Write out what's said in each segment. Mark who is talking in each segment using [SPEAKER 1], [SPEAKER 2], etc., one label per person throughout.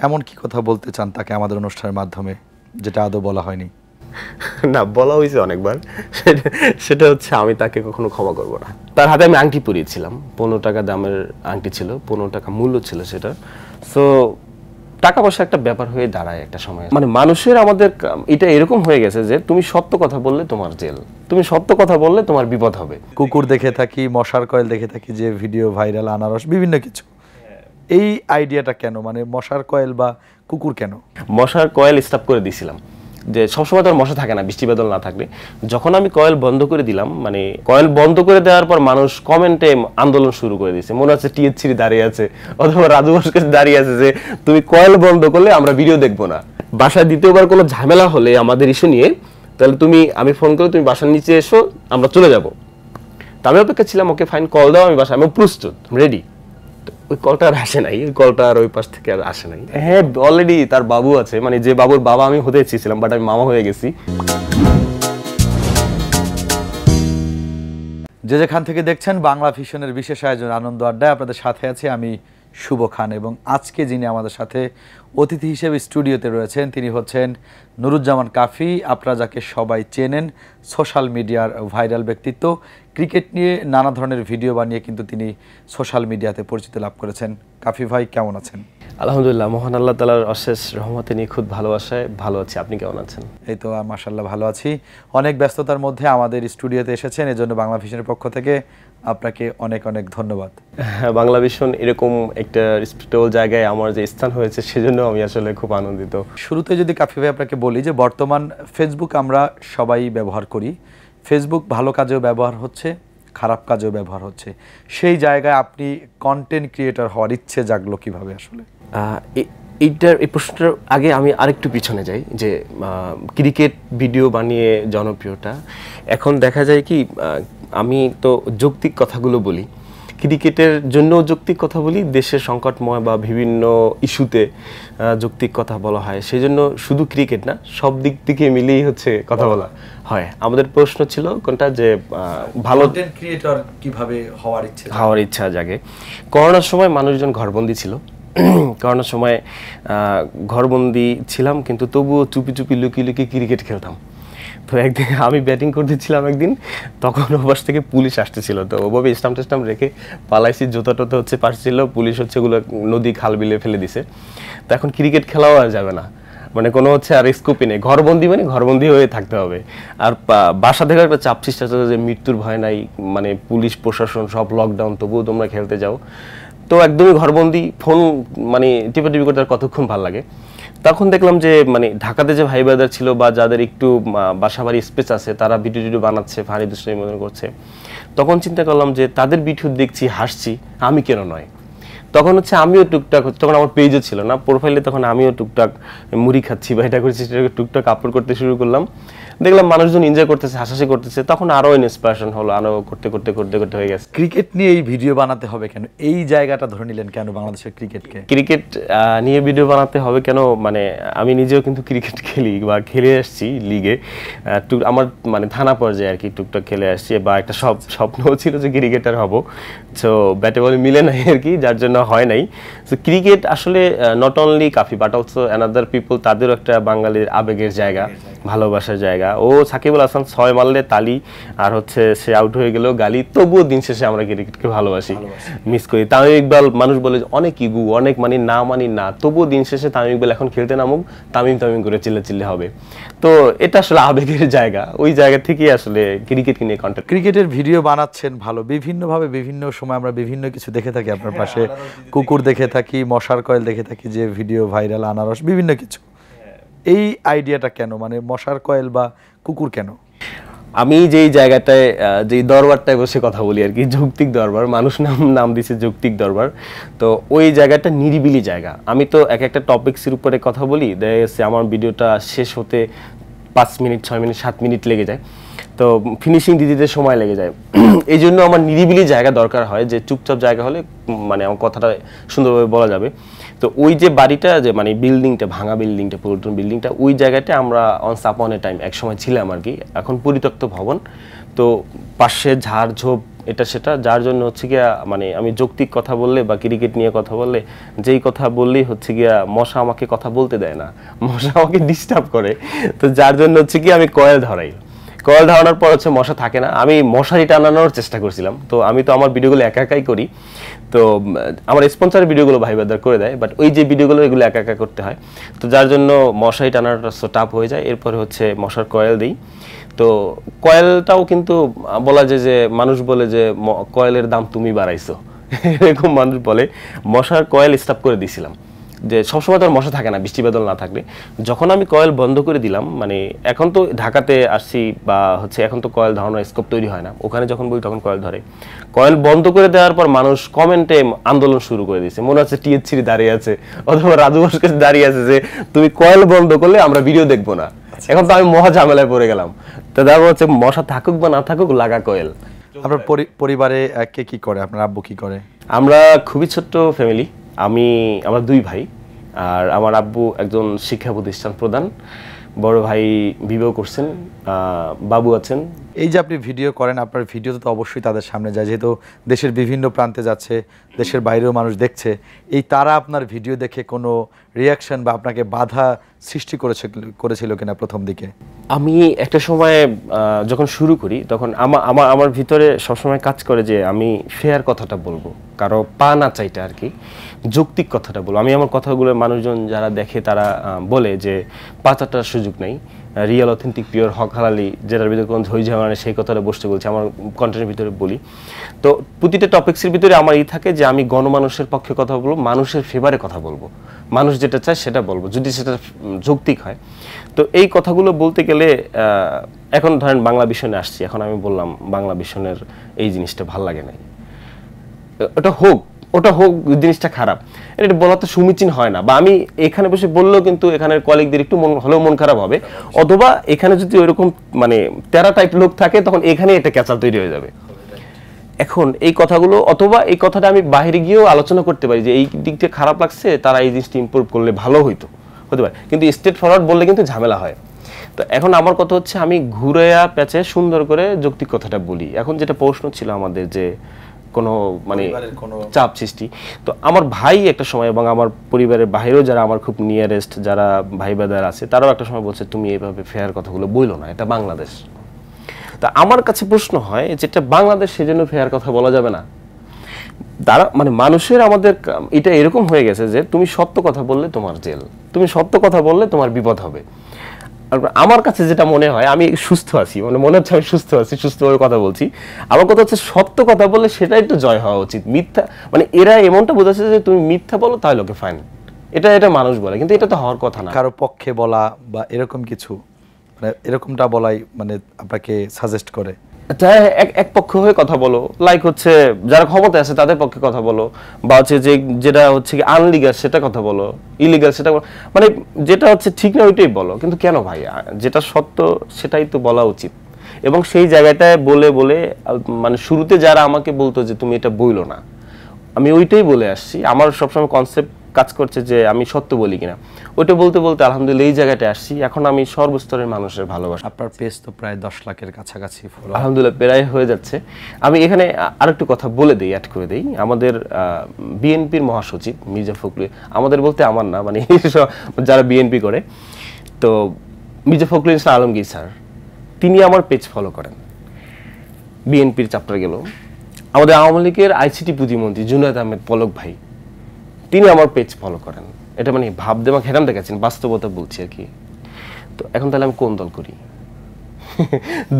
[SPEAKER 1] এমন কি কথা বলতে চান তাকে আমাদের অনুষ্ঠানের মাধ্যমে যেটা আদৌ বলা হয়নি?
[SPEAKER 2] না, বলা হয়েছে অনেকবার। সেটা হচ্ছে আমি তাকে কখনো ক্ষমা করব না। তার হাতে আমি আংটি পরিয়েছিলাম, 15 টাকা দামের আংটি ছিল, 15 টাকা মূল্য ছিল সেটা। সো টাকা পয়সা একটা ব্যাপার হয়ে দাঁড়ায় একটা সময়। মানে মানুষের আমাদের এটা এরকম হয়ে গেছে যে তুমি সত্য কথা বললে তোমার জেল, তুমি সত্য কথা বললে তোমার বিপদ হবে।
[SPEAKER 1] কুকুর দেখে থাকি, মশার কয়েল দেখে থাকি, যে ভিডিও ভাইরাল, আনারস, বিভিন্ন কিছু। এই আইডিয়াটা কেন, মানে মশার কয়েল বা কুকুর কেন?
[SPEAKER 2] মশার কয়েল স্টপ করে দিয়েছিলাম, যে সবসময় তো আর মশা থাকে না বৃষ্টি বাদল না থাকলে। যখন আমি কয়েল বন্ধ করে দিলাম, মানে কয়েল বন্ধ করে দেওয়ার পর মানুষ কমেন্টে আন্দোলন শুরু করে দিয়েছে। মনে হচ্ছে টিএসসি দাঁড়িয়ে আছে অথবা রাজু বসুর কাছে দাঁড়িয়ে আছে যে তুমি কয়েল বন্ধ করলে আমরা ভিডিও দেখবো না। বাসায় দ্বিতীয়বার কোনো ঝামেলা হলে আমাদের ইস্যু নিয়ে, তাহলে আমি ফোন করে তুমি বাসার নিচে এসো, আমরা চলে যাবো। তা আমি অপেক্ষা ছিলাম, ওকে ফাইন, কল দাও, আমি বাসায়, আমি প্রস্তুত, রেডি। ওই কলটা আর আসে নাই, ওই কলটা আর ওই পাশ থেকে আর আসে নাই। হ্যাঁ, অলরেডি তার বাবু আছে, মানে যে বাবুর বাবা আমি হতে চেয়েছিলাম, বাট আমি মামা হয়ে গেছি।
[SPEAKER 1] যে যেখান থেকে দেখছেন বাংলা ভিশনের বিশেষ আয়োজন আনন্দ আড্ডায় আপনাদের সাথে আছি আমি শুভ খান, এবং আজকে যিনি আমাদের সাথে অতিথি হিসেবে স্টুডিওতে রয়েছেন তিনি হচ্ছেন নুরুজ্জামান কাফি। আপনারা যাকে সবাই চেনেন, সোশ্যাল মিডিয়ার ভাইরাল ব্যক্তিত্ব। ক্রিকেট নিয়ে নানা ধরনের ভিডিও বানিয়ে কিন্তু তিনি সোশ্যাল মিডিয়াতে পরিচিতি লাভ করেছেন। কাফি ভাই, কেমন আছেন?
[SPEAKER 2] আলহামদুলিল্লাহ, মহান আল্লাহ তাআলার অশেষ রহমতে নিয়ে খুব ভালোবাসায় ভালো আছি। আপনি কেমন আছেন?
[SPEAKER 1] এই তো মাশাআল্লাহ ভালো আছি। অনেক ব্যস্ততার মধ্যে আমাদের স্টুডিওতে এসেছেন, এজন্য বাংলা ভিশনের পক্ষ থেকে আপনাকে অনেক অনেক ধন্যবাদ।
[SPEAKER 2] হ্যাঁ, বাংলা ভিশন এরকম একটা রেসপেক্টেবল জায়গায় আমার যে স্থান হয়েছে সেজন্য আমি আসলে খুব আনন্দিত।
[SPEAKER 1] শুরুতে যদি কাফি ভাই আপনাকে বলি যে বর্তমান ফেসবুক আমরা সবাই ব্যবহার করি, ফেসবুক ভালো কাজেও ব্যবহার হচ্ছে, খারাপ কাজেও ব্যবহার হচ্ছে। সেই জায়গায় আপনি কন্টেন্ট ক্রিয়েটর হওয়ার ইচ্ছে জাগলো কিভাবে আসলে?
[SPEAKER 2] এই প্রশ্নটার আগে আমি আরেকটু পিছনে যাই, যে ক্রিকেট ভিডিও বানিয়ে জনপ্রিয়তা, এখন দেখা যায় কি, আমি তো যৌক্তিক কথাগুলো বলি, ক্রিকেটের জন্য যৌক্তিক কথা বলি, দেশের সংকটময় বা বিভিন্ন ইস্যুতে যৌক্তিক কথা বলা হয়। সেই জন্য শুধু ক্রিকেট না, সব দিক থেকে মিলেই হচ্ছে কথা বলা হয়। আমাদের প্রশ্ন ছিল কোনটা, যে ভালো
[SPEAKER 1] কন্টেন্ট ক্রিয়েটর কিভাবে হওয়ার
[SPEAKER 2] ইচ্ছা জাগে। করোনার সময় মানুষজন ঘরবন্দি ছিল, করোনার সময় ঘরবন্দি ছিলাম, কিন্তু তবুও চুপি চুপি লুকিয়ে লুকিয়ে ক্রিকেট খেলতাম। তো একদিন আমি ব্যাটিং করতেছিলাম একদিন, তখন ওপাশ থেকে পুলিশ আসতেছিল, তো ওভাবে স্টাম্প টেস্টাম্প রেখে পালাইছি, জুতা টোতা হচ্ছে পাশ ছিল, পুলিশ হচ্ছে এগুলো নদী খাল বিলে ফেলে দিছে। তো এখন ক্রিকেট খেলাও আর যাবে না, মানে কোনো হচ্ছে আর স্কোপই নেই, ঘরবন্দি মানে ঘরবন্দি হয়ে থাকতে হবে। আর বাসা থেকে একটা চাপ সৃষ্টি হচ্ছে যে মৃত্যুর ভয় নাই, মানে পুলিশ প্রশাসন সব লকডাউন, তবুও তোমরা খেলতে যাও। তো একদমই ঘরবন্দি, ফোন মানে টিপাটিপি করতে আর কতক্ষণ ভালো লাগে। তখন দেখলাম যে মানে ঢাকাতে যে ভাই ব্রাদার ছিল বা যাদের একটু বাসা বাড়ি স্পেস আছে, তারা ভিডিও টিডিও বানাচ্ছে, ফানি দুষ্টামি মনে করছে। তখন চিন্তা করলাম যে তাদের ভিডিও দেখছি, হাসছি, আমি কেন নয়। তখন হচ্ছে আমিও টুকটাক, তখন আমার পেজও ছিল না প্রোফাইলে, তখন আমিও টুকটাক মুড়ি খাচ্ছি বা এটা করছি সেটাকে টুকটাক আপলোড করতে শুরু করলাম। দেখলাম মানুষজন এনজয় করতেছে, হাসাহাসি করতেছে, তখন আরো ইন্সপিরেশন হলো, আরো করতে করতে করতে করতে হয়ে গেছে।
[SPEAKER 1] ক্রিকেট নিয়ে এই ভিডিও বানাতে হবে কেন, এই জায়গাটা ধরে নিলেন কেন বাংলাদেশের ক্রিকেটকে?
[SPEAKER 2] ক্রিকেট নিয়ে ভিডিও বানাতে হবে কেন, মানে আমি নিজেও কিন্তু ক্রিকেট খেলি বা খেলে আসছি লিগে, আমার মানে থানা পর্যায়ে আর কি টুকটাক খেলে আসছি, বা একটা স্বপ্নও ছিল যে ক্রিকেটার হব। সো ব্যাটে বলে মিলে নাই আর কি, যার জন্য হয় নাই। সো ক্রিকেট আসলে নট অনলি কাফি বাট অলসো অ্যানাদার পিপল, তাদেরও একটা বাঙালির আবেগের জায়গা, ভালোবাসার জায়গা। ও সাকিবুল হাসান 6 মারলে তালি, আর হচ্ছে সে আউট হয়ে গেল গালি, তবুও দিন শেষে আমরা ক্রিকেটকে ভালোবাসি, মিস করি। তামিম ইকবাল, মানুষ বলে অনেক ইগু, অনেক মানি না, তবুও দিন শেষে তামিম ইকবাল এখন খেলতে নামুক, তামিম করে চিল্লে হবে। তো এটা আসলে আবেগের জায়গা, ওই জায়গা থেকেই আসলে ক্রিকেটকে নিয়ে কন্টেন্ট।
[SPEAKER 1] ক্রিকেটের ভিডিও বানাচ্ছেন ভালো, বিভিন্নভাবে বিভিন্ন সময় আমরা বিভিন্ন কিছু দেখে থাকি আপনার পাশে, কুকুর দেখে থাকি, মশার কয়েল দেখে থাকি, যে ভিডিও ভাইরাল, আনারস, বিভিন্ন কিছু। এই আইডিয়াটা কেন, মানে মশার কয়েল বা কুকুর কেন?
[SPEAKER 2] আমি যেই জায়গাটায়, যেই দরবারটায় বসে কথা বলি আর কি, যৌক্তিক দরবার, মানুষ নাম দিছে যৌক্তিক দরবার, তো ওই জায়গাটা নিরিবিলি জায়গা। আমি তো একটা টপিক্সের উপরে কথা বলি, দেখা গেছে আমার ভিডিওটা শেষ হতে 5 মিনিট 6 মিনিট 7 মিনিট লেগে যায়, তো ফিনিশিং দিতে সময় লেগে যায়। এই জন্য আমার নিরিবিলি জায়গা দরকার হয়, যে চুপচাপ জায়গা হলে মানে আমার কথাটা সুন্দরভাবে বলা যাবে। তো ওই যে বাড়িটা, যে মানে বিল্ডিংটা, ভাঙা বিল্ডিংটা, পুরাতন বিল্ডিংটা, ওই জায়গাটা আমরা অনস আপন এ টাইম এক সময় ছিলাম আর কি, এখন পরিত্যক্ত ভবন। তো পাশে ঝাড় ঝোপ এটা সেটা, যার জন্য হচ্ছে গিয়া মানে আমি যৌক্তিক কথা বললে বা ক্রিকেট নিয়ে কথা বললে যেই কথা বললেই হচ্ছে গিয়া মশা আমাকে কথা বলতে দেয় না, মশা আমাকে ডিস্টার্ব করে। তো যার জন্য হচ্ছে কি আমি কয়েল ধরাই, কয়েল ধরানোর পর হচ্ছে মশা থাকে না, আমি মশারি টানানোর চেষ্টা করছিলাম। তো আমি তো আমার ভিডিওগুলো একা একাই করি, তো আমার স্পন্সর ভিডিওগুলো ভাই ব্রাদার করে দেয়, বাট ওই যে ভিডিওগুলো এগুলো একা একা করতে হয়। তো যার জন্য মশারি টানানোটা টাফ হয়ে যায়। এরপরে হচ্ছে মশার কয়েল দিই। তো কয়েলটাও কিন্তু বলা যায় যে মানুষ বলে যে কয়েলের দাম তুমি বাড়াইছো, এরকম মানুষ বলে। মশার কয়েল স্টপ করে দিয়েছিলাম, যে সবসময় তো আর মশা থাকে না বৃষ্টি বাদল না থাকলে। যখন আমি কয়েল বন্ধ করে দিলাম, মানে এখন তো ঢাকাতে আসছি বা হচ্ছে এখন তো কয়েল ধরানোর স্কোপ তৈরি হয় না, ওখানে যখন বলি তখন কয়েল ধরে। কয়েল বন্ধ করে দেওয়ার পর মানুষ কমেন্টে আন্দোলন শুরু করে দিয়েছে, মনে হচ্ছে টিএসসি দাঁড়িয়ে আছে অথবা রাজু ভাস্কর দাঁড়িয়ে আছে যে তুমি কয়েল বন্ধ করলে আমরা ভিডিও দেখবো না। এখন তো আমি মহা ঝামেলায় পড়ে গেলাম। তো দেখা হচ্ছে মশা থাকুক বা না থাকুক লাগা কয়েল।
[SPEAKER 1] আপনার পরিবারে কে কি করে, আপনার আব্বু কি করে?
[SPEAKER 2] আমরা খুবই ছোট্ট ফ্যামিলি। আমার 2 ভাই, আর আমার আব্বু একজন শিক্ষা প্রতিষ্ঠান প্রধান, বড় ভাই বিবাহ করছেন, বাবু আছেন।
[SPEAKER 1] এই যে আপনি ভিডিও করেন, আপনার ভিডিও তো অবশ্যই তাদের সামনে যায়, যেহেতু দেশের বিভিন্ন প্রান্তে যাচ্ছে, দেশের বাইরেও মানুষ দেখছে। এই তারা আপনার ভিডিও দেখে কোনো রিয়াকশন বা আপনাকে বাধা সৃষ্টি করেছিল কিনা প্রথম দিকে?
[SPEAKER 2] আমি একটা সময় যখন শুরু করি তখন আমার ভিতরে সবসময় কাজ করে যে আমি ফেয়ার কথাটা বলবো, কারো পা না চাইটা আর কি, যৌক্তিক কথাটা বলবো। আমি আমার কথাগুলো মানুষজন যারা দেখে তারা বলে যে পা চাটার সুযোগ নেই, রিয়েল অথেন্টিক পিওর হক হালালি, যেটার ভিতরে কোনো ঝই ঝামেলা নেই, সেই কথাটা বসতে বলছি, আমার কন্টেন্টের ভিতরে বলি। তো প্রতিটা টপিক্সের ভিতরে আমার থাকে যে আমি গণমানুষের পক্ষে কথা বলবো, মানুষের ফেভারে কথা বলবো, মানুষ যেটা চায় সেটা বলবো, যদি সেটা যৌক্তিক হয়। তো এই কথাগুলো বলতে গেলে এখন ধরেন বাংলা ভিশনে আসছি, এখন আমি বললাম বাংলা ভিশনের এই জিনিসটা ভাল লাগে নাই, ওটা হোক জিনিসটা খারাপ, এটা বলা তো সমীচীন হয় না। বা আমি এখানে বসে বললেও কিন্তু এখানের কলিগদের একটু মন খারাপ হবে, অথবা এখানে যদি ওইরকম মানে তেরা টাইপ লোক থাকে তখন এখানে এটা ক্যাচাল তৈরি হয়ে যাবে। এখন এই কথাগুলো, অথবা এই কথাটা আমি বাইরে গিয়েও আলোচনা করতে পারি যে এই দিক থেকে খারাপ লাগছে, তারা এই জিনিসটা ইমপ্রুভ করলে ভালো হতে পারে, কিন্তু স্ট্রেট ফরওয়ার্ড বললে কিন্তু ঝামেলা হয়। তো এখন আমার কথা হচ্ছে আমি ঘুরেয়া প্যাচে সুন্দর করে যৌক্তিক কথাটা বলি। এখন যেটা প্রশ্ন ছিল আমাদের যে কোনো মানে চাপ সৃষ্টি, তো আমার ভাই একটা সময় এবং আমার পরিবারের বাইরেও যারা আমার খুব নিয়ারেস্ট যারা ভাই ব্রাদার আছে তারাও একটা সময় বলছে তুমি এইভাবে ফেয়ার কথাগুলো বইলো না, এটা বাংলাদেশ। তা আমার কাছে প্রশ্ন হয় যেটা বাংলাদেশ সেজন্য ফেয়ার কথা বলা যাবে না? তারা মানে মানুষের আমাদের এটা এরকম হয়ে গেছে যে তুমি সত্য কথা বললে তোমার জেল, তুমি সত্য কথা বললে তোমার বিপদ হবে। আমার কাছে যেটা মনে হয় আমি সুস্থ আছি, মানে মনে হচ্ছে আমি সুস্থ আছি, সুস্থভাবে কথা বলছি। আমার কথা হচ্ছে সত্য কথা বললে সেটাই তো জয় হওয়া উচিত। মিথ্যা মানে এরা এমনটা বোঝাচ্ছে যে তুমি মিথ্যা বলো তাহলে ওকে ফাইন, এটা মানুষ বলে, কিন্তু এটা তো হওয়ার কথা না।
[SPEAKER 1] কারো পক্ষে বলা বা এরকম কিছু, মানে এরকমটা বলাই মানে আপনাকে সাজেস্ট করে
[SPEAKER 2] এক পক্ষ হয়ে কথা বলো, লাইক হচ্ছে যারা ক্ষমতা আছে তাদের পক্ষে কথা বলো, বা হচ্ছে যে যেটা হচ্ছে কি আনলিগাল সেটা কথা বলো, ইলিগাল সেটা মানে যেটা হচ্ছে ঠিক না ওইটাই বলো। কিন্তু কেন ভাই, যেটা সত্য সেটাই তো বলা উচিত। এবং সেই জায়গাটায় বলে বলে মানে শুরুতে যারা আমাকে বলতো যে তুমি এটা বইলো না, আমি ওইটাই বলে আসছি। আমার সবসময় কনসেপ্ট কাজ করছে যে আমি সত্য বলি কিনা, ওইটা বলতে বলতে আলহামদুলিল্লাহ এই জায়গাটায় আসছি। এখন আমি সর্বস্তরের মানুষের ভালোবাসা।
[SPEAKER 1] আপনার পেজ তো প্রায় 10 লাখের কাছাকাছি ফলো,
[SPEAKER 2] আলহামদুলিল্লাহ প্রায় হয়ে যাচ্ছে। আমি এখানে আরেকটু কথা বলে দিই, অ্যাড করে দিই। আমাদের বিএনপির মহাসচিব মির্জা ফখরুল, আমাদের বলতে আমার না, মানে যারা বিএনপি করে, তো মির্জা ফখরুল ইসলাম আলমগীর স্যার, তিনি আমার পেজ ফলো করেন। বিএনপির চ্যাপ্টার গেল, আমাদের আওয়ামী লীগের আইসিটি প্রতিমন্ত্রী জুনায়েদ আহমেদ পলক ভাই, তিনি আমার পেজ ফলো করেন। এটা মানে ভাব দেওয়া ঘেরাম দেখাচ্ছেন, বাস্তবতা বলছি আর কি। তো এখন তাহলে আমি কোন দল করি?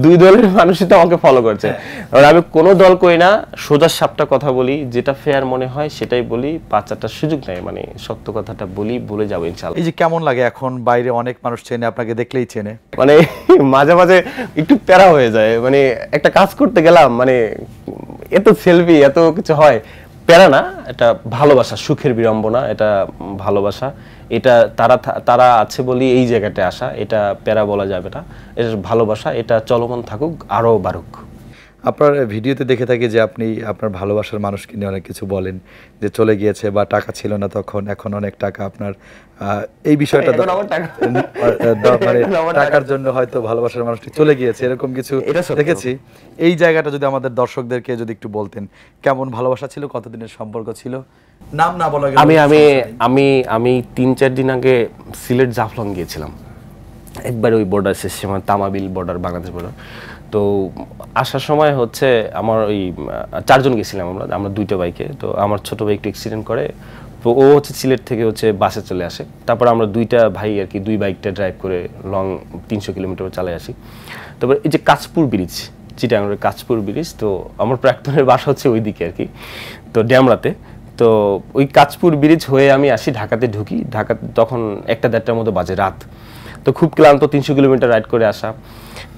[SPEAKER 2] 2 দলের মানুষই তো আমাকে ফলো করছে। আর আমি কোনো দল করি না, সোজা সাপটা কথা বলি, যেটা ফেয়ার মনে হয় সেটাই বলি, 5-4টার সুযোগ নাই, মানে সত্য কথাটা বলে যাবো ইনশাআল্লাহ।
[SPEAKER 1] এই যে কেমন লাগে এখন বাইরে অনেক মানুষ চেনে, আপনাকে দেখলেই চেনে,
[SPEAKER 2] মানে মাঝে মাঝে একটু প্যারা হয়ে যায়, মানে একটা কাজ করতে গেলাম, মানে এত সেলফি এত কিছু হয়, প্যারা না, এটা ভালোবাসা, সুখের বিড়ম্বনা, এটা ভালোবাসা। এটা তারা আছে বলি এই জায়গাটায় আসা, এটা প্যারা বলা যাবে না, এটা ভালোবাসা, এটা চলমান থাকুক, আরো বাড়ুক।
[SPEAKER 1] আপনার ভিডিওতে দেখে থাকি যে আপনি আপনার ভালোবাসার মানুষকে নিয়ে অনেক কিছু বলেন, যে চলে গিয়েছে বা টাকা ছিল না তখন, এখন অনেক টাকা আপনার। এই বিষয়টা
[SPEAKER 2] এখন আমার টাকা
[SPEAKER 1] মানে
[SPEAKER 2] এখন আমার
[SPEAKER 1] টাকার জন্য হয়তো ভালোবাসার মানুষটি চলে গিয়েছে, এরকম কিছু
[SPEAKER 2] এটা সত্য।
[SPEAKER 1] দেখেছি। এই জায়গাটা যদি আমাদের দর্শকদেরকে যদি একটু বলতেন, কেমন ভালোবাসা ছিল, কতদিনের সম্পর্ক ছিল, নাম না বলা গেলে
[SPEAKER 2] আমি আমি
[SPEAKER 1] সমস্যা নেই।
[SPEAKER 2] আমি আমি 3-4 দিন আগে সিলেট জাফলং গিয়েছিলাম, একবার ওই বর্ডার শেষ সময় তামাবিল বর্ডার, বাংলাদেশ বর্ডার। তো আসার সময় হচ্ছে আমার ওই 4 জন গেছিলাম আমরা 2টা বাইকে। তো আমার ছোট ভাই একটু অ্যাক্সিডেন্ট করে, তো ও হচ্ছে সিলেট থেকে হচ্ছে বাসে চলে আসে। তারপর আমরা 2টা ভাই আর কি 2 বাইকটা ড্রাইভ করে লং 300 কিলোমিটার চালিয়ে আসি। তারপর এই যে কাঁচপুর ব্রিজ, চিটাগাংয়ের কাঁচপুর ব্রিজ, তো আমার প্রাক্তনের বাসা হচ্ছে ওইদিকে আর কি, তো ড্যামরাতে। তো ওই কাঁচপুর ব্রিজ হয়ে আমি আসি, ঢাকাতে ঢুকি। ঢাকা তখন 1-1:30টার মতো বাজে রাত। তো খুব ক্লান্ত, 300 কিলোমিটার রাইড করে আসা।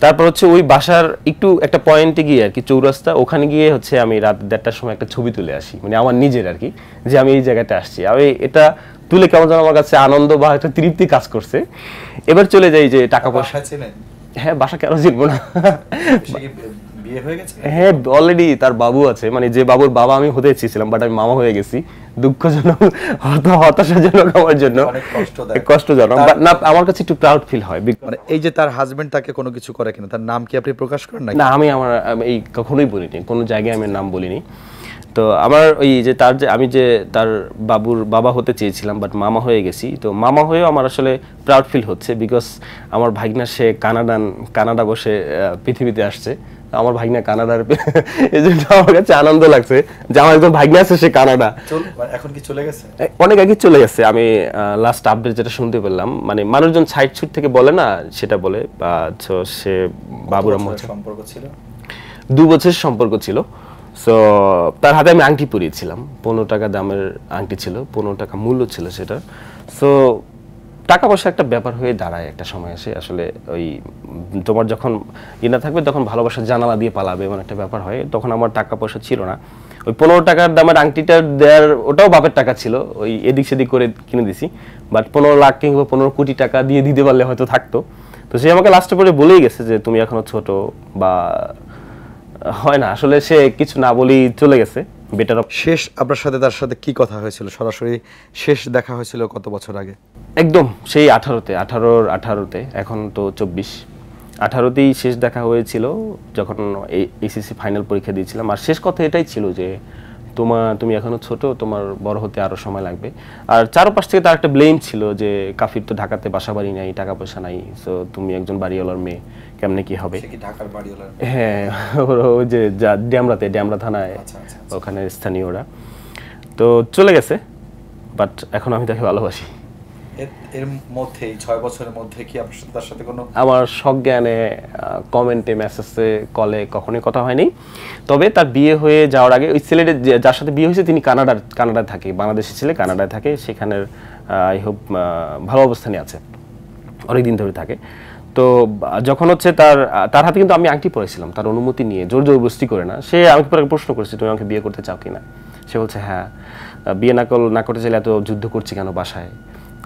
[SPEAKER 2] তারপর হচ্ছে ওই বাসার একটু একটা পয়েন্টে গিয়ে আর কি, চৌরাস্তা, ওখানে গিয়ে হচ্ছে আমি রাত 1:30টার সময় একটা ছবি তুলে আসি, মানে আমার নিজের আর কি, যে আমি এই জায়গাটা আসছি। আমি এটা তুলে কেমন যেন আমার কাছে আনন্দ বা একটা তৃপ্তি কাজ করছে। এবার চলে যাই যে টাকা পয়সা।
[SPEAKER 1] বাসায় ছিলেন?
[SPEAKER 2] হ্যাঁ, বাসা কেন চিনবো না।
[SPEAKER 1] সে কি বিয়ে হয়ে গেছে?
[SPEAKER 2] হ্যাঁ, অলরেডি তার বাবু আছে, মানে যে বাবুর বাবা আমি হতে চেয়েছিলাম, বাট আমি মামা হয়ে গেছি। দুঃখজনক, হতাশাজনক আমার জন্য,
[SPEAKER 1] অনেক কষ্টদায়ক।
[SPEAKER 2] কষ্টজনক। বাট না, আমার কাছে একটু প্রাউড ফিল হয়।
[SPEAKER 1] মানে এই যে তার হাজবেন্ড তাকে কোনো কিছু করে কিনা, তার নাম কি আপনি প্রকাশ করেন নাকি?
[SPEAKER 2] না, আমি এই কখনোই বলিনি, কোনো জায়গায় আমি নাম বলিনি। তো আমার ওই যে তার যে আমি যে তার বাবুর বাবা হতে চেয়েছিলাম, বাট মামা হয়ে গেছি। তো মামা হয়েও আমার আসলে প্রাউড ফিল হচ্ছে, বিকজ আমার ভাগনা সে কানাডা বসে পৃথিবীতে আসছে। আমার ভাগনা কানাডার, এই জন্য আমার কাছে আনন্দ লাগছে যে আমার একজন ভাগনা আছে, সে কানাডা।
[SPEAKER 1] এখন কি চলে গেছে?
[SPEAKER 2] অনেক আগে চলে গেছে। আমি লাস্ট আপডেট যেটা শুনতে পেলাম, মানে মানুষজন সাইড ছুট থেকে বলে না, সেটা বলে। সে বাবুর আম্মু
[SPEAKER 1] সম্পর্ক ছিল
[SPEAKER 2] 2 বছরের সম্পর্ক ছিল। সো তার হাতে আমি আংটি পরিয়েছিলাম, 15 টাকা দামের আংটি ছিল, 15 টাকা মূল্য ছিল সেটা। সো টাকা পয়সা একটা ব্যাপার হয়ে দাঁড়ায় একটা সময় এসে, আসলে ওই তোমার যখন না থাকবে তখন ভালোবাসার জানালা দিয়ে পালাবে, এমন একটা ব্যাপার হয়। তখন আমার টাকা পয়সা ছিল না। ওই 15 টাকার দামের আংটিটা দেওয়ার, ওটাও বাপের টাকা ছিল, ওই এদিক সেদিক করে কিনে দিছি। বাট 15 লাখ কিংবা 15 কোটি টাকা দিয়ে দিতে পারলে হয়তো থাকতো। তো সে আমাকে লাস্টে পরে বলেই গেছে যে তুমি এখনো ছোট, বা হয় না, আসলে সে কিছু না বলেই চলে গেছে। বেটার
[SPEAKER 1] শেষ আপনার সাথে তার সাথে কি কথা হয়েছিল, সরাসরি শেষ দেখা হয়েছিল কত বছর আগে?
[SPEAKER 2] একদম সেই 18তে, এখন তো 24। 18তেই শেষ দেখা হয়েছিল, যখন এইচএসসি ফাইনাল পরীক্ষা দিয়েছিলাম। আর শেষ কথা এটাই ছিল যে তুমি এখনো ছোট, তোমার বড় হতে আরো সময় লাগবে। আর চারপাশ থেকে তার একটা ব্লেম ছিল যে কাফির তো ঢাকাতে বাসা বাড়ি নাই, টাকা পয়সা নাই, সো তুমি একজন বাড়িওয়ালার মেয়ে, কেমনে কি হবে?
[SPEAKER 1] ঢাকার বাড়িওয়ালা?
[SPEAKER 2] হ্যাঁ, ওই যে ড্যামরা থানায়, ওখানে স্থানীয়রা। তো চলে গেছে, বাট এখন আমি তাকে ভালোবাসি।
[SPEAKER 1] এর মধ্যে 6 বছরের মধ্যে কি আপনার সাথে তার সাথে কোনো?
[SPEAKER 2] আমার সজ্ঞানে কমেন্টে, মেসেজে, কলে কখনোই কথা হয়নি। তবে তার বিয়ে হয়ে যাওয়ার আগে ওই ছেলেটা যার সাথে বিয়ে হয়েছে তিনি কানাডায় থাকে, বাংলাদেশি ছেলে কানাডায় থাকে, সেখানের আই হোপ ভালো অবস্থানে আছে, অনেকদিন ধরে থাকে। তো যখন হচ্ছে তার হাতে কিন্তু আমি আংটি পরেছিলাম, তার অনুমতি নিয়ে, জোর জবরদস্তি করে না। সে আমাকে পরে প্রশ্ন করেছে তুমি আমাকে বিয়ে করতে চাও কিনা। সে বলছে হ্যাঁ। বিয়ে না করতে চাইলে এত যুদ্ধ করছি কেন বাসায়,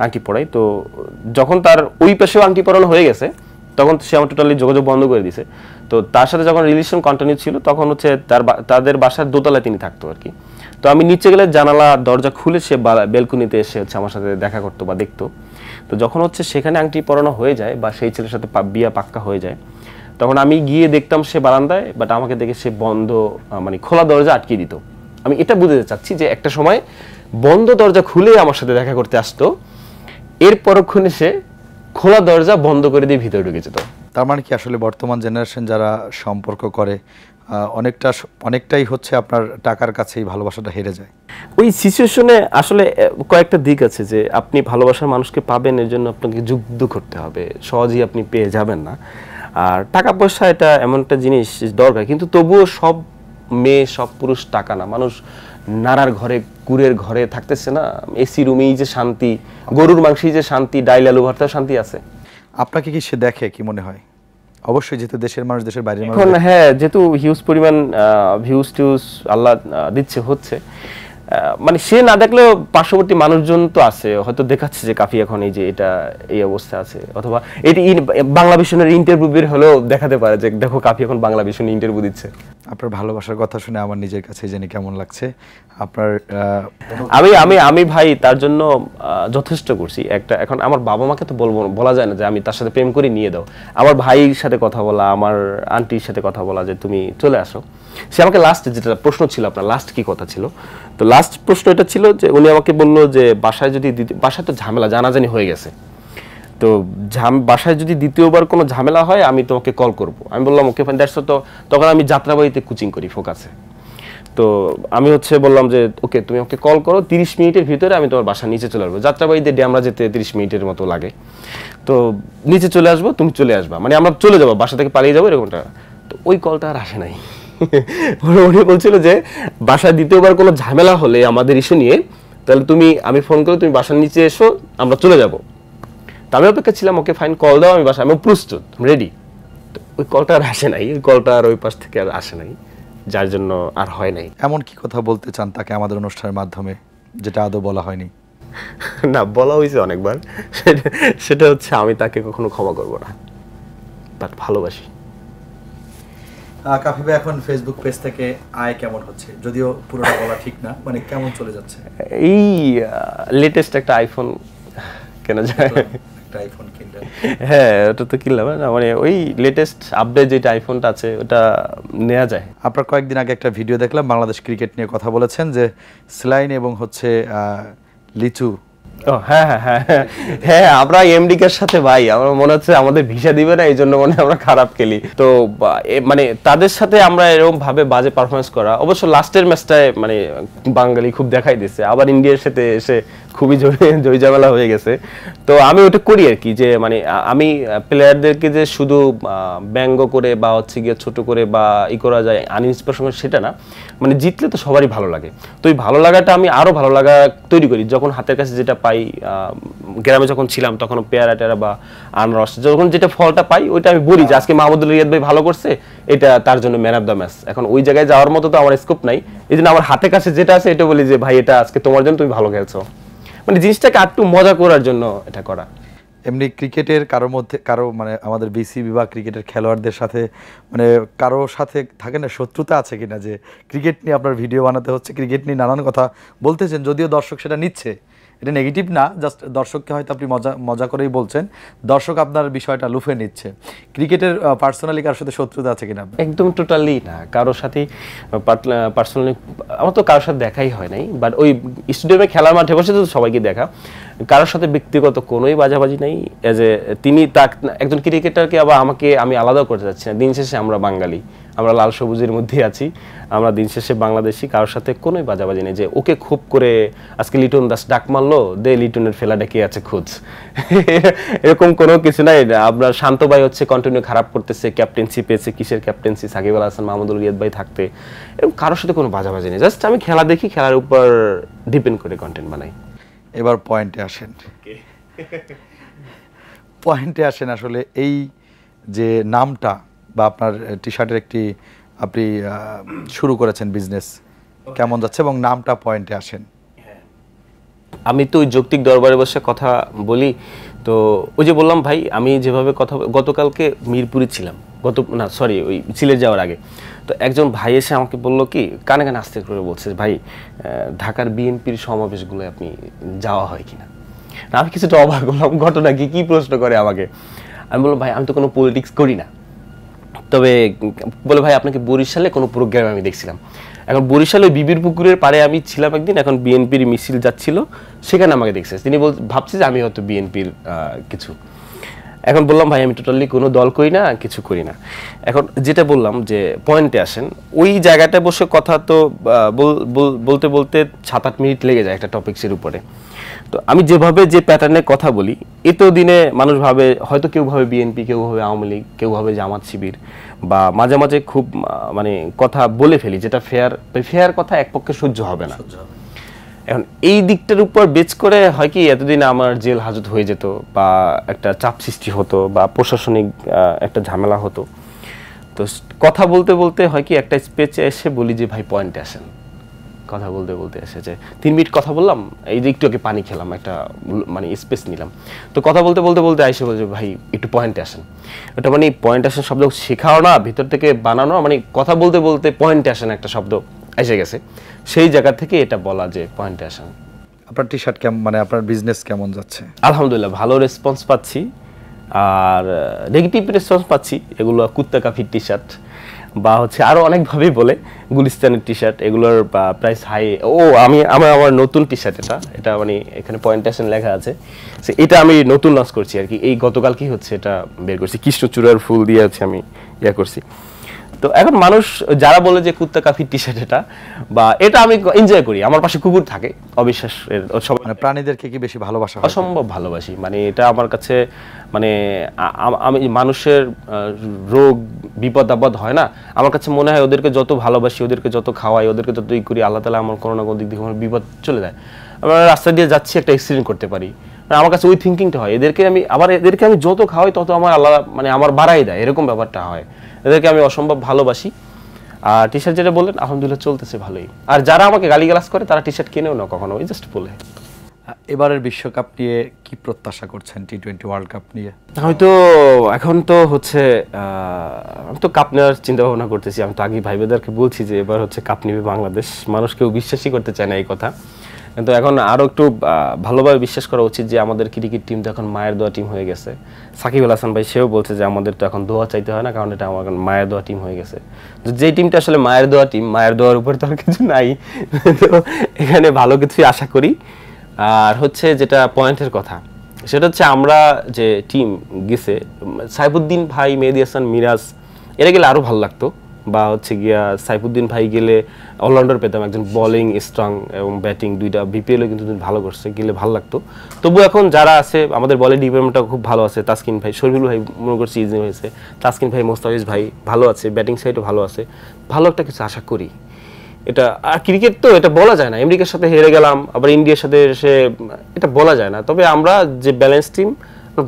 [SPEAKER 2] আংটি পরাই। তো যখন তার ওই পাশেও আংটি পরানো হয়ে গেছে, তখন সে আমার টোটালি যোগাযোগ বন্ধ করে দিয়েছে। তো তার সাথে যখন রিলেশন কন্টিনিউ ছিল, তখন হচ্ছে তাদের বাসার দোতলায় তিনি থাকতো আর কি। তো আমি নিচে গেলে জানালা দরজা খুলে সে বেলকুনিতে এসে হচ্ছে আমার সাথে দেখা করতো বা দেখতো। তো যখন হচ্ছে সেখানে আংটি পরানো হয়ে যায় বা সেই ছেলের সাথে বিয়ে পাক্কা হয়ে যায়, তখন আমি গিয়ে দেখতাম সে বারান্দায়, বাট আমাকে দেখে সে বন্ধ, মানে খোলা দরজা আটকে দিত। আমি এটা বুঝতে চাচ্ছি যে একটা সময় বন্ধ দরজা খুলে আমার সাথে দেখা করতে আসতো, এর পরক্ষণে সে খোলা দরজা বন্ধ করে দিয়ে ভিতরে ঢুকে যেত।
[SPEAKER 1] তার মানে কি আসলে বর্তমান জেনারেশন যারা সম্পর্ক করে অনেকটাই হচ্ছে আপনার টাকার কাছেই ভালোবাসাটা হেরে যায়?
[SPEAKER 2] ওই সিচুয়েশনে আসলে কয়েকটা দিক আছে, যে আপনি ভালোবাসার মানুষকে পাবেন, এর জন্য আপনাকে যুদ্ধ করতে হবে, সহজেই আপনি পেয়ে যাবেন না। আর টাকা পয়সা এটা এমন একটা জিনিস দরকার, কিন্তু তবুও সব মেয়ে সব পুরুষ টাকা না। মানুষ নাড়ার ঘরে, কুড়ের ঘরে থাকতেছে না, এসি রুমেই যে শান্তি, গরুর মাংসেই যে শান্তি, ডাইল আলু ভর্তার শান্তি আছে।
[SPEAKER 1] আপনাকে কি সে দেখে, কি মনে হয়? অবশ্যই, যেহেতু দেশের মানুষ, দেশের বাইরের মানুষ।
[SPEAKER 2] এখন হ্যাঁ, যেহেতু হিউজ পরিমাণ ভিউজ টিউজ আল্লাহ দিচ্ছে, হচ্ছে, মানে সে না দেখলেও পার্শ্ববর্তী মানুষজন তো আছে, হয়তো দেখাচ্ছে যে কাফি এখন এই যে এটা এই অবস্থা আছে, অথবা এটি বাংলা ভিশনের ইন্টারভিউ বের হলেও দেখাতে পারে যে দেখো কাফি এখন বাংলা ভিশনে ইন্টারভিউ দিচ্ছে।
[SPEAKER 1] আপনার ভালোবাসার কথা শুনে আমার নিজের কাছে জানি কেমন লাগছে। আপনার
[SPEAKER 2] আমি ভাই তার জন্য যথেষ্ট করছি একটা। এখন আমার বাবা মাকে তো বলা যায় না যে আমি তার সাথে প্রেম করে নিয়ে দাও। আমার ভাইয়ের সাথে কথা বলা, আমার আন্টির সাথে কথা বলা যে তুমি চলে আসো। সে আমাকে লাস্ট যেটা প্রশ্ন ছিল, আপনার লাস্ট কি কথা ছিল, তো লাস্ট প্রশ্ন এটা ছিল যে উনি আমাকে বললো যে বাসায় যদি বাসায় তো ঝামেলা জানাজানি হয়ে গেছে, তো বাসায় যদি দ্বিতীয়বার কোনো ঝামেলা হয় আমি তোমাকে কল করব। আমি বললাম ওকে ফাইন, দ্যাটস। তো তখন আমি যাত্রাবাড়িতে কোচিং করি ফোকাসে। তো আমি বললাম যে ওকে তুমি আমাকে কল করো, 30 মিনিটের ভিতরে আমি তোমার বাসার নিচে চলে আসবো। যাত্রাবাড়িতে ড্যামরা যেতে 30 মিনিটের মতো লাগে, তো নিচে চলে আসবো, তুমি চলে আসবা, মানে আমরা চলে যাবো, বাসা থেকে পালিয়ে যাবো এরকমটা। তো ওই কলটা আর আসে নাই। উনি বলছিল যে বাসায় দ্বিতীয়বার কোনো ঝামেলা হলে আমাদের ইস্যু নিয়ে, তাহলে আমি ফোন করে তুমি বাসার নিচে এসো, আমরা চলে যাবো। তো আমি অপেক্ষা ছিলাম, ওকে ফাইন কল দাও, আমি বাসায়, আমি প্রস্তুত, রেডি। তো ওই কলটা আর আসে নাই, ওই কলটা আর ওই পাশ থেকে আর আসে নাই, যার জন্য আর হয় নাই।
[SPEAKER 1] এমন কি কথা বলতে চান তাকে আমাদের অনুষ্ঠানের মাধ্যমে যেটা আদৌ বলা হয়নি?
[SPEAKER 2] না, বলা হয়েছে অনেকবার। সেটা হচ্ছে আমি তাকে কখনো ক্ষমা করব না, বাট ভালোবাসি।
[SPEAKER 1] কাফি ভাই এখন ফেসবুক পেজ থেকে আয় কেমন হচ্ছে, যদিও পুরোটা বলা ঠিক না, মানে কেমন চলে যাচ্ছে?
[SPEAKER 2] এই লেটেস্ট একটা আইফোন কেনা যায়।
[SPEAKER 1] একটা আইফোন কিনলেন?
[SPEAKER 2] হ্যাঁ, ওটা তো কিনলাম না, মানে ওই লেটেস্ট আপডেট যেটা আইফোনটা আছে ওটা নেওয়া যায়।
[SPEAKER 1] আপনার কয়েকদিন আগে একটা ভিডিও দেখলাম, বাংলাদেশ ক্রিকেট নিয়ে কথা বলেছেন যে স্যালাইন এবং হচ্ছে লিচু।
[SPEAKER 2] ও হ্যাঁ হ্যাঁ হ্যাঁ হ্যাঁ, আমরা এমডিকের সাথে ভাই আমার মনে হচ্ছে আমাদের ভিসা দিবে না, এই জন্য মনে হয় আমরা খারাপ খেলি। তো মানে তাদের সাথে আমরা এরকম ভাবে বাজে পারফরমেন্স করা, অবশ্য লাস্টের ম্যাচটায় মানে বাঙালি খুব দেখাই দিচ্ছে, আবার ইন্ডিয়ার সাথে এসে খুবই জয় ঝামেলা হয়ে গেছে। তো আমি ওটা করি আর কি, যে মানে আমি প্লেয়ারদেরকে যে শুধু ব্যঙ্গ করে বা হচ্ছে গিয়ে ছোট করে বা করা যায় আনইন্সপিরেশন, সেটা না, মানে জিতলে তো সবারই ভালো লাগে। তো এই ভালো লাগাটা আমি আরো ভালো লাগা তৈরি করি যখন হাতের কাছে যেটা পাই। গ্রামে যখন ছিলাম তখন পেয়ারা টেরা বা আনারস, যখন যেটা ফলটা পাই ওইটা আমি বলি যে আজকে মাহমুদুল রিয়াদ ভাই ভালো করছে, এটা তার জন্য ম্যান অফ দ্য ম্যাচ। এখন ওই জায়গায় যাওয়ার মতো তো আমার স্কোপ নাই, এই জন্য আমার হাতের কাছে যেটা আছে এটা বলি যে ভাই এটা আজকে তোমার জন্য, তুমি ভালো খেলছো, মানে জিনিসটাকে একটু মজা করার জন্য এটা করা।
[SPEAKER 1] এমনি ক্রিকেটের কারো মানে আমাদের বিসিবি বা ক্রিকেটের খেলোয়াড়দের সাথে মানে কারো সাথে থাকে না শত্রুতা আছে কিনা, যে ক্রিকেট নিয়ে আপনার ভিডিও বানাতে হচ্ছে, ক্রিকেট নিয়ে নানান কথা বলতেছেন, যদিও দর্শক সেটা নিচ্ছে, এটা নেগেটিভ না, জাস্ট দর্শককে হয়তো আপনি মজা করেই বলছেন, দর্শক আপনার বিষয়টা লুফে নিচ্ছে। ক্রিকেটের পার্সোনালি কারোর সাথে শত্রুতা আছে কিনা?
[SPEAKER 2] একদম টোটালি না, কারোর সাথে পার্সোনালি আমার তো কারোর সাথে দেখাই হয় নাই, বাট ওই স্টেডিয়ামে খেলার মাঠে বসে তো সবাইকে দেখা, কারোর সাথে ব্যক্তিগত কোনোই বাজাবাজি নেই। এজ এ তিনি একজন ক্রিকেটারকে আবার আমি আলাদা করতে চাচ্ছি না, দিন শেষে আমরা বাঙালি, আমরা লাল সবুজের মধ্যে আছি, আমরা দিন শেষে বাংলাদেশি, কারোর সাথে কোনোই বাজাবাজি নেই যে ওকে খুব করে আজকে লিটন দাস ডাক মারলো, দে লিটনের ফেলাটা কে আছে খোঁজ, এরকম কোনো কিছু নাই। আপনার শান্ত ভাই হচ্ছে কন্টিনিউ খারাপ করতেছে, ক্যাপ্টেন্সি পেয়েছে, কিসের ক্যাপ্টেন্সি, সাকিব আল হাসান, মাহমুদুল রিয়াদ ভাই থাকতে, এরকম কারোর সাথে কোনো বাজাবাজি নেই, জাস্ট আমি খেলা দেখি, খেলার উপর ডিপেন্ড করে কন্টেন্ট বানাই।
[SPEAKER 1] এবার পয়েন্টে আসেন, আসলে এই যে নামটা বা আপনার টি শার্টের আপনি শুরু করেছেন বিজনেস, কেমন যাচ্ছে এবং নামটা পয়েন্টে আসেন।
[SPEAKER 2] আমি তো ওই যৌক্তিক দরবারে বসে কথা বলি, তো ওই যে বললাম ভাই, আমি যেভাবে গতকালকে মিরপুরে ছিলাম, ওই সিলেট যাওয়ার আগে, তো একজন ভাই এসে আমাকে বললো কি কানে কানে আস্তে করে বলছে, ভাই ঢাকার বিএনপির সমাবেশগুলো আপনি যাওয়া হয় কিনা। আমি কিছুটা অবাক হলাম, ঘটনা কি প্রশ্ন করে আমাকে। আমি বললাম ভাই আমি তো কোনো পলিটিক্স করি না, তবে বলে ভাই আপনাকে বরিশালে কোনো প্রোগ্রাম আমি দেখছিলাম। এখন বরিশালে বিবির পুকুরের পাড়ে আমি ছিলাম একদিন, এখন বিএনপির মিছিল যাচ্ছিল, সেখানে আমাকে দেখছে, তিনি ভাবছে যে আমি হয়তো বিএনপির কিছু। এখন বললাম ভাই আমি টোটালি কোনো দল করি না, কিছু করি না। এখন যেটা বললাম যে পয়েন্টে আসেন, ওই জায়গাটায় বসে কথা তো বলতে বলতে 7-8 মিনিট লেগে যায় একটা টপিক্সের উপরে। তো আমি যেভাবে যে প্যাটার্নে কথা বলি, এত দিনে মানুষ ভাবে, হয়তো কেউ ভাবে বিএনপি, কেউ ভাবে আওয়ামী লীগ, কেউ ভাবে জামাত শিবির, বা মাঝে মাঝে খুব মানে কথা বলে ফেলি যেটা ফেয়ার কথা এক পক্ষে সহ্য হবে না। এখন এই দিকটার উপর বেচ করে হয় কি, এতদিন আমার জেল হাজত হয়ে যেত, বা একটা চাপ সৃষ্টি হতো, বা প্রশাসনিক একটা ঝামেলা হতো। তো কথা বলতে বলতে হয় কি, একটা স্পেচে এসে বলি যে ভাই পয়েন্টে আসেন, কথা বলতে বলতে এসেছে 3 মিনিট কথা বললাম, এই যে একটু আগে পানি খেলাম, একটা মানে স্পেস নিলাম, তো কথা বলতে বলতে বলতে আইসে বলছে ভাই একটু পয়েন্টে আসেন। এটা মানে পয়েন্ট আসেন শব্দ শেখাও না, ভিতর থেকে বানানো, মানে কথা বলতে বলতে পয়েন্টে আসেন একটা শব্দ এসে গেছে, সেই জায়গা থেকে এটা বলা যে পয়েন্টে আসেন।
[SPEAKER 1] আপনার টি শার্ট কেমন, মানে আপনার বিজনেস কেমন যাচ্ছে?
[SPEAKER 2] আলহামদুলিল্লাহ ভালো রেসপন্স পাচ্ছি, আর নেগেটিভ রেসপন্স পাচ্ছি, এগুলো কুত্তা কাফির টি শার্ট বা হচ্ছে আরো অনেকভাবেই বলে গুলিস্তানের টি শার্ট, এগুলোর প্রাইস হাই। আমার নতুন টি শার্ট, এটা মানে এখানে পয়েন্টেশন লেখা আছে, এটা আমি নতুন লঞ্চ করছি আর কি, এই গতকাল কি হচ্ছে এটা বের করছি, কৃষ্ণচূড়ার ফুল দিয়ে আছে আমি ইয়া করছি। তো এখন মানুষ যারা বলে যে কুত্তা কাফির টি শার্ট এটা, বা এটা আমি এনজয় করি, আমার পাশে কুকুর থাকে, অবিশ্বাসের সবাই,
[SPEAKER 1] মানে প্রাণীদেরকে কি বেশি ভালোবাসা হয়?
[SPEAKER 2] অসম্ভব ভালোবাসি, মানে এটা আমার কাছে মানে আমি মানুষের রোগ বিপদ আপদ হয় না, আমার কাছে মনে হয় ওদেরকে যত ভালোবাসি, ওদেরকে যত খাওয়াই, ওদেরকে যত ই করি, আল্লাহ তাআলা আমার কোনো না কোনো দিক থেকে আমার বিপদ চলে যায়। আমরা রাস্তা দিয়ে যাচ্ছি, একটা অ্যাক্সিডেন্ট করতে পারি, আমার কাছে ওই থিঙ্কিংটা হয়, এদেরকে আমি যত খাওয়াই তত আমার আল্লাহ মানে আমার বাড়াই দেয়, এরকম ব্যাপারটা হয়। এদেরকে আমি অসম্ভব ভালোবাসি। আর টি শার্ট যেটা বললেন আলহামদুলিল্লাহ চলতেছে ভালোই। আর যারা আমাকে গালিগালাজ করে তারা টি শার্ট কিনেও না কখনো, ওই জাস্ট বলে।
[SPEAKER 1] এবারের বিশ্বকাপ নিয়ে কি প্রত্যাশা করছেন, টি-20 ওয়ার্ল্ড কাপ নিয়ে?
[SPEAKER 2] আমি তো এখন তো হচ্ছে আমি তো কাপ নেওয়ার চিন্তা ভাবনা করতেছি। আমি তো আগে ভাইবেদারকে বলছি যে এবার হচ্ছে কাপ নিবে বাংলাদেশ, মানুষ কেউ বিশ্বাসই করতে চায় না এই কথা, কিন্তু এখন আরো একটু ভালোভাবে বিশ্বাস করা উচিত যে আমাদের ক্রিকেট টিম তো এখন মায়ের দোয়া টিম হয়ে গেছে। সাকিব আল হাসান ভাই সেও বলছে যে আমাদের তো এখন দোয়া চাইতে হয় না, কারণ এটা আমার মায়ের দোয়া টিম হয়ে গেছে। যে টিমটা আসলে মায়ের দোয়া টিম, মায়ের দোয়ার উপর তো আর কিছু নাই, তো এখানে ভালো কিছুই আশা করি। আর হচ্ছে যেটা পয়েন্টের কথা, সেটা হচ্ছে আমরা যে টিম গেছে, সাইফুদ্দিন ভাই, মেহেদী হাসান, মিরাজ এরা গেলে আরও ভালো লাগতো, বা হচ্ছে গিয়া সাইফুদ্দিন ভাই গেলে অলরাউন্ডার পেতাম, একজন বোলিং স্ট্রং এবং ব্যাটিং দুইটা, বিপিএলও কিন্তু ভালো করছে, গেলে ভালো লাগতো। তবু এখন যারা আছে আমাদের বলের ডিপার্টমেন্টটা খুব ভালো আছে, তাসকিন ভাই, শরীফুল ভাই মনে করছি ইজি হয়েছে, তাসকিন ভাই, মোস্তাফিজ ভাই ভালো আছে, ব্যাটিং সাইডও ভালো আছে, ভালো একটা কিছু আশা করি। এটা আর ক্রিকেট তো এটা বলা যায় না, আমেরিকার সাথে হেরে গেলাম, আবার ইন্ডিয়ার সাথে এসে, এটা বলা যায় না। তবে আমরা যে ব্যালেন্স টিম,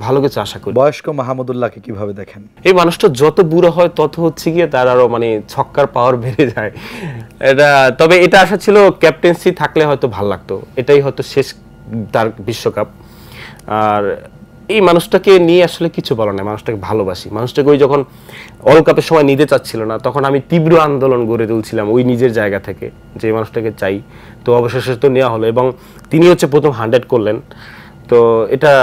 [SPEAKER 2] ভালো কিছু আশা করি।
[SPEAKER 1] বয়স্ক মাহমুদুল্লাহকে কিভাবে দেখেন?
[SPEAKER 2] এই মানুষটা যত বুড়ো হয় তত হচ্ছে গিয়ে তার আরো মানে ছক্কার পাওয়ার বেড়ে যায়। তবে এটা আশা ছিল ক্যাপ্টেন্সি থাকলে হয়তো ভালো লাগতো, এটাই হয়তো শেষ তার বিশ্বকাপ। আর এই মানুষটাকে নিয়ে আসলে কিছু বলার নাই, মানুষটাকে ভালোবাসি। মানুষটাকে ওই যখন ওয়ার্ল্ড কাপের সময় নিতে চাচ্ছিল না, তখন আমি তীব্র আন্দোলন গড়ে তুলছিলাম ওই নিজের জায়গা থেকে, যে মানুষটাকে চাই। তো অবশেষে তো নেওয়া হলো, এবং তিনি হচ্ছে প্রথম 100 করলেন। তো এটা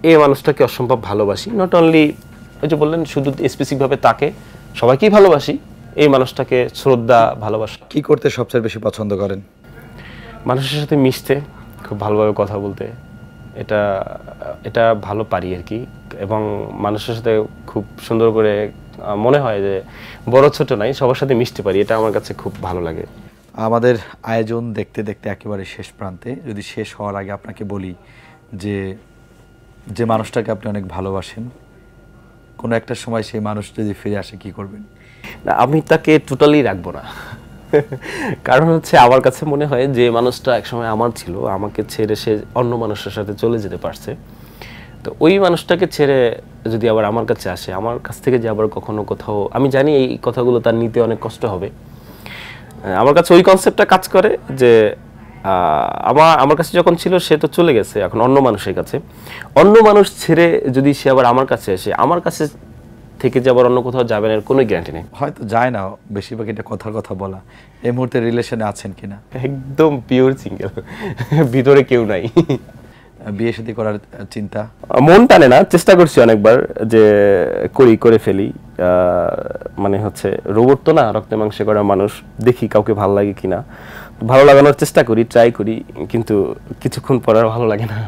[SPEAKER 2] এই মানুষটাকে অসম্ভব ভালোবাসি, নট অনলি ওই যে বললেন শুধু স্পেসিফিকভাবে তাকে, সবাইকেই ভালোবাসি, এই মানুষটাকে শ্রদ্ধা, ভালোবাসা।
[SPEAKER 1] কি করতে সবচেয়ে বেশি পছন্দ করেন?
[SPEAKER 2] মানুষের সাথে মিশতে, খুব ভালোভাবে কথা বলতে, এটা এটা ভালো পারি আর কি। এবং মানুষের সাথে খুব সুন্দর করে মনে হয় যে বড় ছোট নাই, সবার সাথে মিশতে পারি, এটা আমার কাছে খুব ভালো লাগে।
[SPEAKER 1] আমাদের আয়োজন দেখতে দেখতে একেবারে শেষ প্রান্তে, যদি শেষ হওয়ার আগে আপনাকে বলি যে যে মানুষটাকে আপনি অনেক ভালোবাসেন, কোনো একটা সময় সেই মানুষ যদি ফিরে আসে কি করবেন?
[SPEAKER 2] না, আমি তাকে টোটালি রাখবো না, কারণ হচ্ছে আমার কাছে মনে হয় যে মানুষটা একসময় আমার ছিল, আমাকে ছেড়ে সে অন্য মানুষের সাথে চলে যেতে পারছে। তো ওই মানুষটাকে ছেড়ে যদি আবার আমার কাছে আসে, আমার কাছ থেকে যে আবার কখনো কোথাও, আমি জানি এই কথাগুলো তার নিতে অনেক কষ্ট হবে, আমার কাছে ওই কনসেপ্টটা কাজ করে যে আমার কাছে যখন ছিল সে তো চলে গেছে, এখন অন্য মানুষের কাছে। অন্য মানুষ ছেড়ে যদি সে আবার আমার কাছে আসে, আমার কাছে থেকে যে আবার অন্য কোথাও যাবেন এর কোনো গ্যারান্টি নেই।
[SPEAKER 1] হয়তো যায় না, বেশিরভাগ এটা কথার কথা বলা। এই মুহূর্তে রিলেশনে আছেন কিনা?
[SPEAKER 2] একদম পিওর সিঙ্গেল, ভিতরে কেউ নাই।
[SPEAKER 1] বিয়ে শাদী করার চিন্তা?
[SPEAKER 2] মন টানে না, চেষ্টা করছি অনেকবার যে করে ফেলি, মানে হচ্ছে রোবট তো না, রক্তে মাংসে করা মানুষ, দেখি কাউকে ভালো লাগে কিনা, ভালো লাগানোর চেষ্টা করি, ট্রাই করি, কিন্তু কিছুক্ষণ পর আর ভালো লাগে না,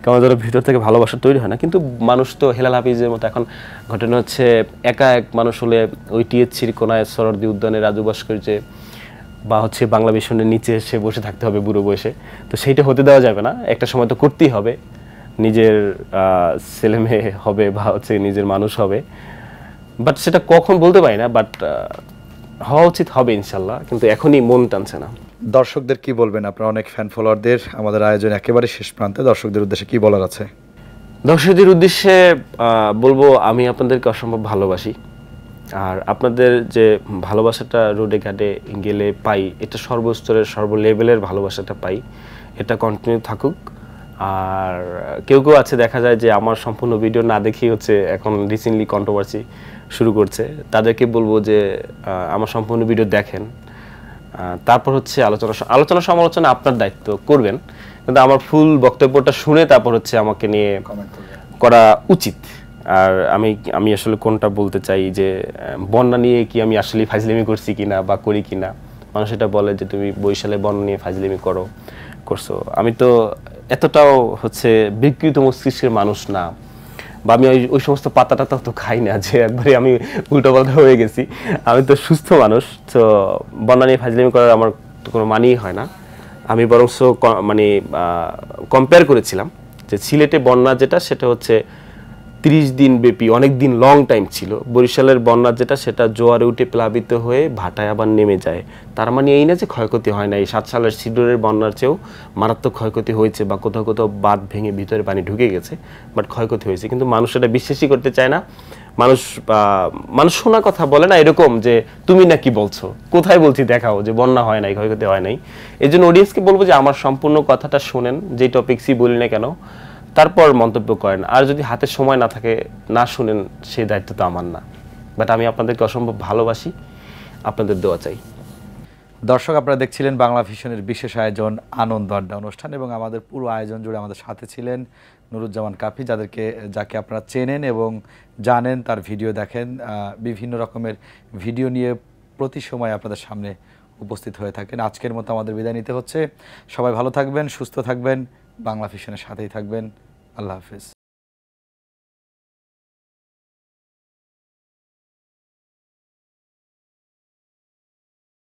[SPEAKER 2] কারণ ধরো ভিতর থেকে ভালোবাসা তৈরি হয় না। কিন্তু মানুষ তো হেলাল হাফিজের মতো, এখন ঘটনা হচ্ছে একা এক মানুষ হলে ওই টিএসসির কোনায় সরোয়ার্দী উদ্যানে রাজু ভাস্কর্যে বা হচ্ছে বাংলা মিশনের নিচে সে বসে থাকতে হবে বুড়ো বয়সে, তো সেইটা হতে দেওয়া যাবে না, একটা সময় তো করতেই হবে, নিজের ছেলে মেয়ে হবে বা হচ্ছে নিজের মানুষ হবে, বাট সেটা কখন বলতে পারি না, বাট হওয়া উচিত হবে ইনশাল্লাহ, কিন্তু এখনই মন টানছে না।
[SPEAKER 1] দর্শকদের কি বলবেন? আপনার অনেক ফ্যান ফলোয়ারদের, আমাদের আয়োজন একেবারে শেষ প্রান্তে, দর্শকদের উদ্দেশ্যে কি বলার আছে?
[SPEAKER 2] দর্শকদের উদ্দেশ্যে বলবো আমি আপনাদেরকে অসম্ভব ভালোবাসি, আর আপনাদের যে ভালোবাসাটা রোডে ঘাটে গেলে পাই, এটা সর্বস্তরের সর্ব লেভেলের ভালোবাসাটা পাই, এটা কন্টিনিউ থাকুক। আর কেউ কেউ আছে দেখা যায় যে আমার সম্পূর্ণ ভিডিও না দেখেই হচ্ছে এখন রিসেন্টলি কন্ট্রোভার্সি শুরু করছে, তাদেরকে বলবো যে আমার সম্পূর্ণ ভিডিও দেখেন, তারপর হচ্ছে আলোচনা সমালোচনা আপনার দায়িত্ব করবেন, কিন্তু আমার ফুল বক্তব্যটা শুনে তারপর হচ্ছে আমাকে নিয়ে করা উচিত। আর আমি আসলে কোনটা বলতে চাই যে বন্যা নিয়ে কি আমি আসলে ফাজলামি করছি কিনা বা করি কিনা, মানুষ এটা বলে যে তুমি বরিশালে বন্যা নিয়ে ফাজলামি করছো। আমি তো এতটাও হচ্ছে বিকৃত মস্তিষ্কের মানুষ না, বা আমি ওই সমস্ত পাতা টাতা তো খাই না যে একবারে আমি উল্টোপাল্টা হয়ে গেছি। আমি তো সুস্থ মানুষ, তো বন্যা নিয়ে ফাজলামি করার আমার তো কোনো মানেই হয় না। আমি বরংস মানে কম্পেয়ার করেছিলাম যে সিলেটে বন্যা যেটা সেটা হচ্ছে 30 দিন ব্যাপী, অনেক দিন, লং টাইম ছিল। বরিশালের বন্যা যেটা সেটা জোয়ারে উঠে প্লাবিত হয়ে ভাটায় আবার নেমে যায়। তার মানে এই না যে ক্ষয়ক্ষতি হয় না, এই 7 সালের সিডরের বন্যার চেয়েও মারাত্মক ক্ষয়ক্ষতি হয়েছে, বা কোথাও কোথাও বাঁধ ভেঙে ভিতরে পানি ঢুকে গেছে, বাট ক্ষয়ক্ষতি হয়েছে। কিন্তু মানুষ এটা বিশ্বাসই করতে চায় না। মানুষ শোনা কথা বলে না এরকম যে তুমি নাকি বলছো, কোথায় বলছি দেখাও যে বন্যা হয় নাই, ক্ষয়ক্ষতি হয় নাই। এই জন্য অডিয়েন্সকে বলবো যে আমার সম্পূর্ণ কথাটা শোনেন, যেই টপিকসই বলি না কেন, তারপর মন্তব্য করেন। আর যদি হাতে সময় না থাকে, না শুনেন, সেই দায়িত্ব তো আমার না। বাট আমি আপনাদেরকে অসম্ভব ভালোবাসি, আপনাদের দোয়া চাই।
[SPEAKER 1] দর্শক, আপনারা দেখছিলেন বাংলা ভিশনের বিশেষ আয়োজন আনন্দ আড্ডা অনুষ্ঠান, এবং আমাদের পুরো আয়োজন জুড়ে আমাদের সাথে ছিলেন নুরুজ্জামান কাফি, যাকে আপনারা চেনেন এবং জানেন, তার ভিডিও দেখেন, বিভিন্ন রকমের ভিডিও নিয়ে প্রতি সময় আপনাদের সামনে উপস্থিত হয়ে থাকেন। আজকের মতো আমাদের বিদায় নিতে হচ্ছে। সবাই ভালো থাকবেন, সুস্থ থাকবেন, বাংলা ভিশনের সাথেই থাকবেন। আল্লাহ হাফিজ।